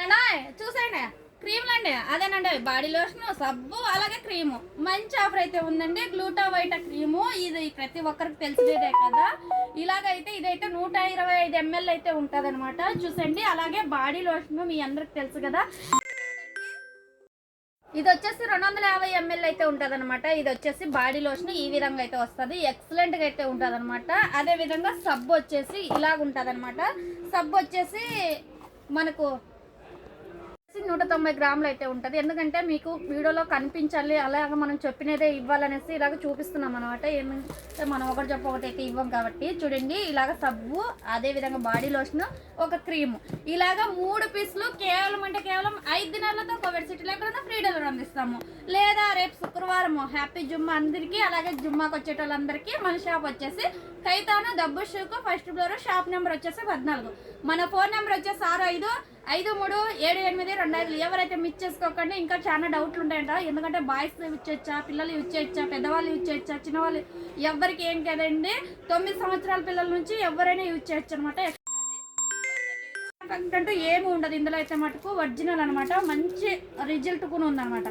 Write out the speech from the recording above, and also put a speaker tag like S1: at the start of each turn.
S1: ఓకేనా? చూసేయండి క్రీమ్లు అండి, అదేనండి బాడీ లోషన్, సబ్బు, అలాగే క్రీము. మంచి ఆఫర్ అయితే ఉందండి. గ్లూటావైటా క్రీము, ఇది ప్రతి ఒక్కరికి తెలిసేదే కదా. ఇలాగైతే ఇదైతే 125 ml అయితే ఉంటుంది అనమాట. చూసండి. అలాగే బాడీ లోషన్ మీ అందరికి తెలుసు కదా, ఇది వచ్చేసి 250 ml అయితే ఉంటుంది అనమాట. ఇది వచ్చేసి బాడీ లోషన్ ఈ విధంగా అయితే వస్తుంది. ఎక్సలెంట్గా అయితే ఉంటుంది అనమాట. అదే విధంగా సబ్బు వచ్చేసి ఇలాగ ఉంటుంది అనమాట. సబ్బు వచ్చేసి మనకు 190 గ్రాములు అయితే ఉంటుంది. ఎందుకంటే మీకు వీడియోలో కనిపించాలి, అలాగ మనం చెప్పినదే ఇవ్వాలనేసి ఇలాగ చూపిస్తున్నాం అనమాట. ఏమంటే మనం ఒకటి చెప్ప ఒకటి అయితే ఇవ్వం కాబట్టి. చూడండి, ఇలాగ సబ్బు, అదే విధంగా బాడీ లోషన్, ఒక క్రీము, ఇలాగ 3 పీసులు కేవలం 5 దినాలతో కోవిడ్ సిటీలో ఎక్కడైనా ఫ్రీ డెలివరీ అందిస్తాము. లేదా రేపు శుక్రవారం హ్యాపీ జుమ్మా అందరికీ, అలాగే జుమ్మాకి వచ్చేటోళ్ళందరికీ మన షాప్ వచ్చేసి ఖైతాను దబ్బు షూకు, ఫస్ట్ ఫ్లోర్, షాప్ నెంబర్ వచ్చేసి 14. మన ఫోన్ నెంబర్ వచ్చేసి 65537825. ఎవరైతే మిస్ చేసుకోకండి. ఇంకా చాలా డౌట్లు ఉంటాయంట. ఎందుకంటే బాయ్స్ యూజ్ చేయొచ్చా, పిల్లలు యూజ్ చేయొచ్చా, పెద్దవాళ్ళు యూజ్ చేయొచ్చా, చిన్నవాళ్ళు, ఎవరికి ఏం కదండి, 9 సంవత్సరాల పిల్లల నుంచి ఎవరైనా యూజ్ చేయొచ్చు అనమాట. అంటూ ఏమి ఉండదు ఇందులో అయితే మటుకు ఒరిజినల్ అనమాట. మంచి రిజల్ట్ కూడా ఉందన్నమాట.